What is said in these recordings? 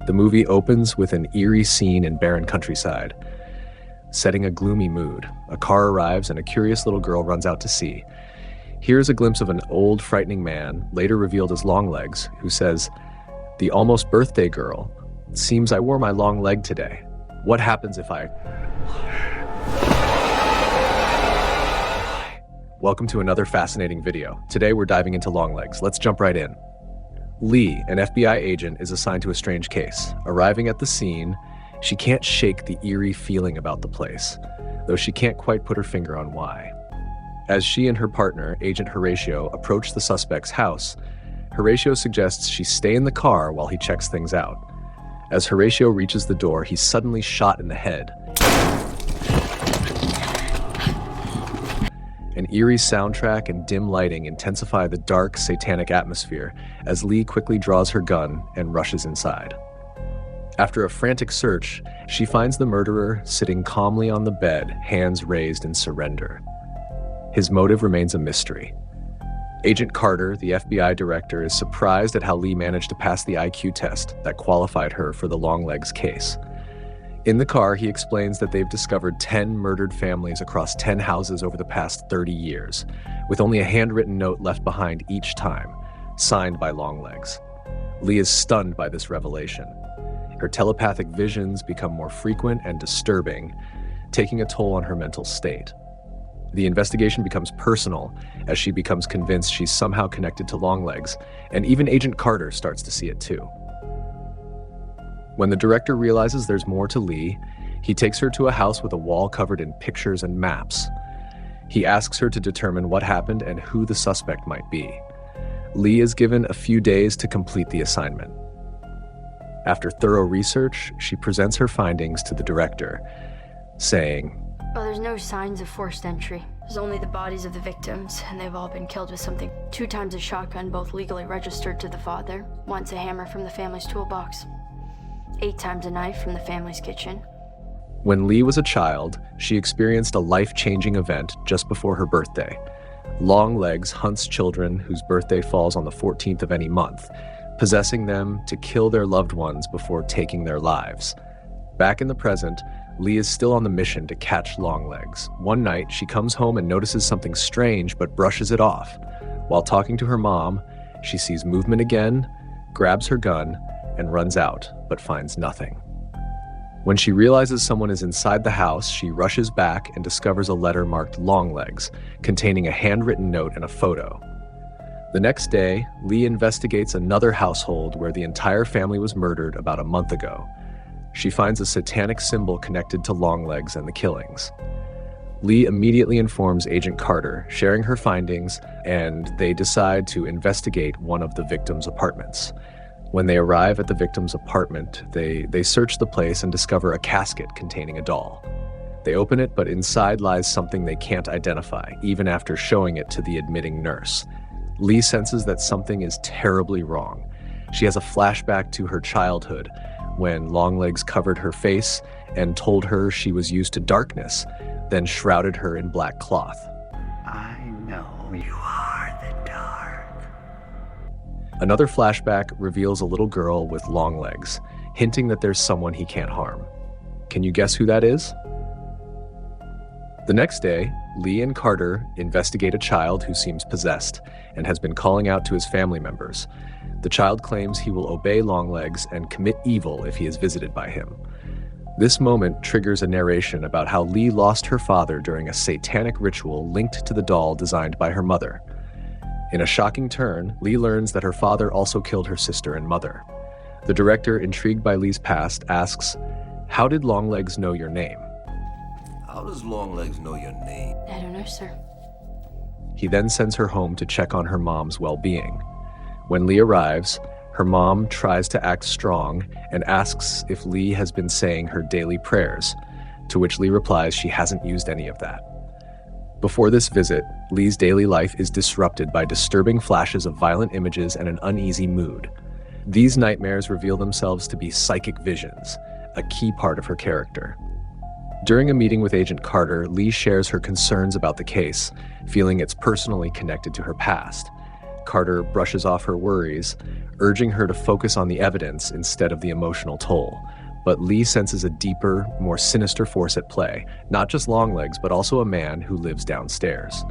The movie opens with an eerie scene in barren countryside. Setting a gloomy mood, a car arrives and a curious little girl runs out to see. Here's a glimpse of an old, frightening man, later revealed as Longlegs, who says, "The almost birthday girl. Seems I wore my long leg today. What happens if I..." Welcome to another fascinating video. Today we're diving into Longlegs. Let's jump right in. Lee, an FBI agent, is assigned to a strange case. Arriving at the scene, she can't shake the eerie feeling about the place, though she can't quite put her finger on why. As she and her partner, Agent Horatio, approach the suspect's house, Horatio suggests she stay in the car while he checks things out. As Horatio reaches the door, he's suddenly shot in the head. An eerie soundtrack and dim lighting intensify the dark, satanic atmosphere as Lee quickly draws her gun and rushes inside. After a frantic search, she finds the murderer sitting calmly on the bed, hands raised in surrender. His motive remains a mystery. Agent Carter, the FBI director, is surprised at how Lee managed to pass the IQ test that qualified her for the Longlegs case. In the car, he explains that they've discovered 10 murdered families across 10 houses over the past 30 years, with only a handwritten note left behind each time, signed by Longlegs. Lee is stunned by this revelation. Her telepathic visions become more frequent and disturbing, taking a toll on her mental state. The investigation becomes personal as she becomes convinced she's somehow connected to Longlegs, and even Agent Carter starts to see it too. When the director realizes there's more to Lee, he takes her to a house with a wall covered in pictures and maps. He asks her to determine what happened and who the suspect might be. Lee is given a few days to complete the assignment. After thorough research, she presents her findings to the director, saying, "Well, there's no signs of forced entry. There's only the bodies of the victims, and they've all been killed with something. 2 times a shotgun, both legally registered to the father. Once a hammer from the family's toolbox. 8 times a knife from the family's kitchen." When Lee was a child, she experienced a life-changing event just before her birthday. Longlegs hunts children whose birthday falls on the 14th of any month, possessing them to kill their loved ones before taking their lives. Back in the present, Lee is still on the mission to catch Longlegs. One night, she comes home and notices something strange but brushes it off. While talking to her mom, she sees movement again, grabs her gun, and runs out, but finds nothing. When she realizes someone is inside the house, she rushes back and discovers a letter marked Longlegs, containing a handwritten note and a photo. The next day, Lee investigates another household where the entire family was murdered about a month ago. She finds a satanic symbol connected to Longlegs and the killings. Lee immediately informs Agent Carter, sharing her findings, and they decide to investigate one of the victims' apartments. When they arrive at the victim's apartment, they search the place and discover a casket containing a doll. They open it, but inside lies something they can't identify, even after showing it to the admitting nurse. Lee senses that something is terribly wrong. She has a flashback to her childhood, when Longlegs covered her face and told her she was used to darkness, then shrouded her in black cloth. "I know you are the dark." Another flashback reveals a little girl with long legs, hinting that there's someone he can't harm. Can you guess who that is? The next day, Lee and Carter investigate a child who seems possessed and has been calling out to his family members. The child claims he will obey Longlegs and commit evil if he is visited by him. This moment triggers a narration about how Lee lost her father during a satanic ritual linked to the doll designed by her mother. In a shocking turn, Lee learns that her father also killed her sister and mother. The director, intrigued by Lee's past, asks, "How did Longlegs know your name?" "How does Longlegs know your name?" I don't know, sir. He then sends her home to check on her mom's well-being. When Lee arrives, her mom tries to act strong and asks if Lee has been saying her daily prayers, to which Lee replies she hasn't used any of that. Before this visit, Lee's daily life is disrupted by disturbing flashes of violent images and an uneasy mood. These nightmares reveal themselves to be psychic visions, a key part of her character. During a meeting with Agent Carter, Lee shares her concerns about the case, feeling it's personally connected to her past. Carter brushes off her worries, urging her to focus on the evidence instead of the emotional toll. But Lee senses a deeper, more sinister force at play, not just Longlegs, but also a man who lives downstairs.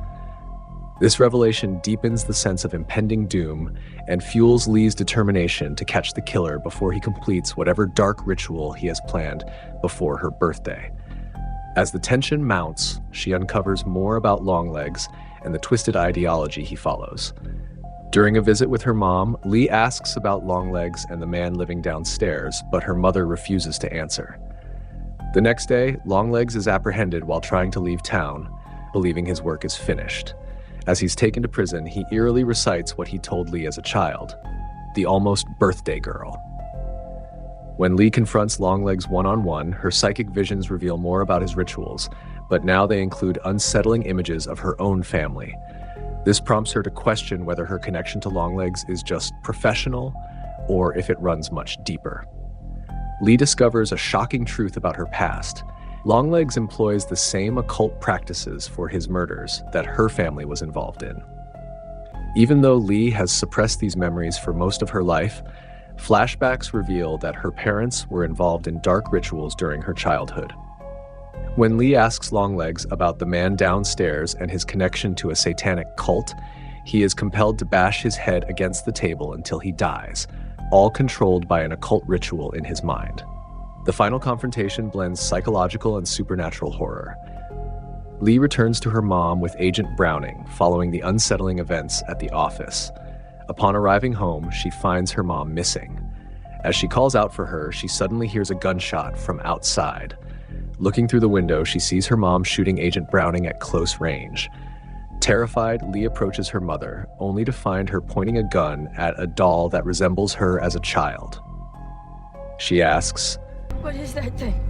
This revelation deepens the sense of impending doom and fuels Lee's determination to catch the killer before he completes whatever dark ritual he has planned before her birthday. As the tension mounts, she uncovers more about Longlegs and the twisted ideology he follows. During a visit with her mom, Lee asks about Longlegs and the man living downstairs, but her mother refuses to answer. The next day, Longlegs is apprehended while trying to leave town, believing his work is finished. As he's taken to prison, he eerily recites what he told Lee as a child, the almost birthday girl. When Lee confronts Longlegs one-on-one, her psychic visions reveal more about his rituals, but now they include unsettling images of her own family. This prompts her to question whether her connection to Longlegs is just professional or if it runs much deeper. Lee discovers a shocking truth about her past. Longlegs employs the same occult practices for his murders that her family was involved in. Even though Lee has suppressed these memories for most of her life, flashbacks reveal that her parents were involved in dark rituals during her childhood. When Lee asks Longlegs about the man downstairs and his connection to a satanic cult, he is compelled to bash his head against the table until he dies, all controlled by an occult ritual in his mind. The final confrontation blends psychological and supernatural horror. Lee returns to her mom with Agent Browning following the unsettling events at the office. Upon arriving home, she finds her mom missing. As she calls out for her, she suddenly hears a gunshot from outside. Looking through the window, she sees her mom shooting Agent Browning at close range. Terrified, Lee approaches her mother, only to find her pointing a gun at a doll that resembles her as a child. She asks, What is that thing?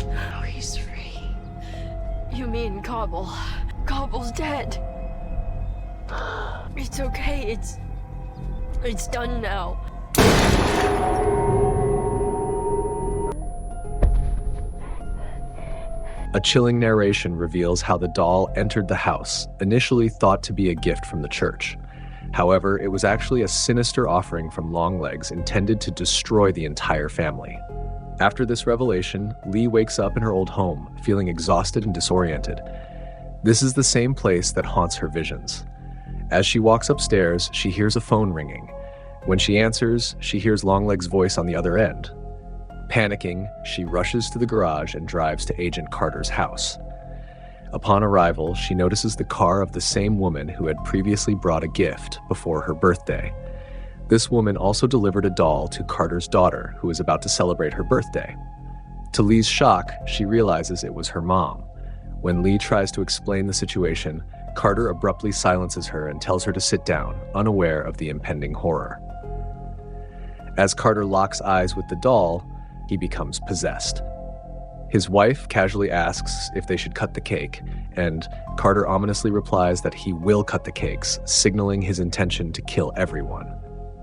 Oh, he's free. You mean Cobble? Cobble's dead. It's okay, it's done now. A chilling narration reveals how the doll entered the house, initially thought to be a gift from the church. However, it was actually a sinister offering from Longlegs intended to destroy the entire family. After this revelation, Lee wakes up in her old home, feeling exhausted and disoriented. This is the same place that haunts her visions. As she walks upstairs, she hears a phone ringing. When she answers, she hears Longlegs' voice on the other end. Panicking, she rushes to the garage and drives to Agent Carter's house. Upon arrival, she notices the car of the same woman who had previously brought a gift before her birthday. This woman also delivered a doll to Carter's daughter, who was about to celebrate her birthday. To Lee's shock, she realizes it was her mom. When Lee tries to explain the situation, Carter abruptly silences her and tells her to sit down, unaware of the impending horror. As Carter locks eyes with the doll, he becomes possessed. His wife casually asks if they should cut the cake, and Carter ominously replies that he will cut the cakes, signaling his intention to kill everyone.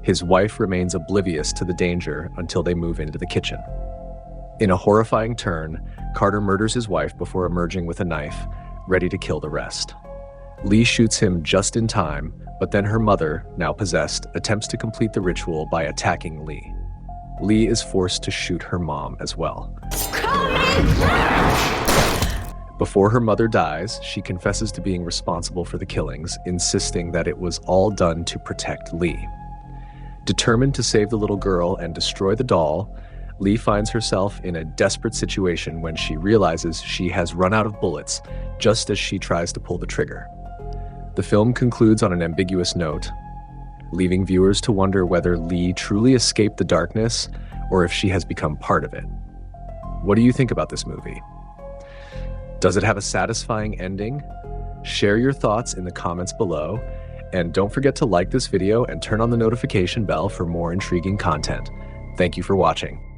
His wife remains oblivious to the danger until they move into the kitchen. In a horrifying turn, Carter murders his wife before emerging with a knife, ready to kill the rest. Lee shoots him just in time, but then her mother, now possessed, attempts to complete the ritual by attacking Lee. Lee is forced to shoot her mom as well. Before her mother dies, she confesses to being responsible for the killings, insisting that it was all done to protect Lee. Determined to save the little girl and destroy the doll, Lee finds herself in a desperate situation when she realizes she has run out of bullets just as she tries to pull the trigger. The film concludes on an ambiguous note, leaving viewers to wonder whether Lee truly escaped the darkness or if she has become part of it. What do you think about this movie? Does it have a satisfying ending? Share your thoughts in the comments below, and don't forget to like this video and turn on the notification bell for more intriguing content. Thank you for watching.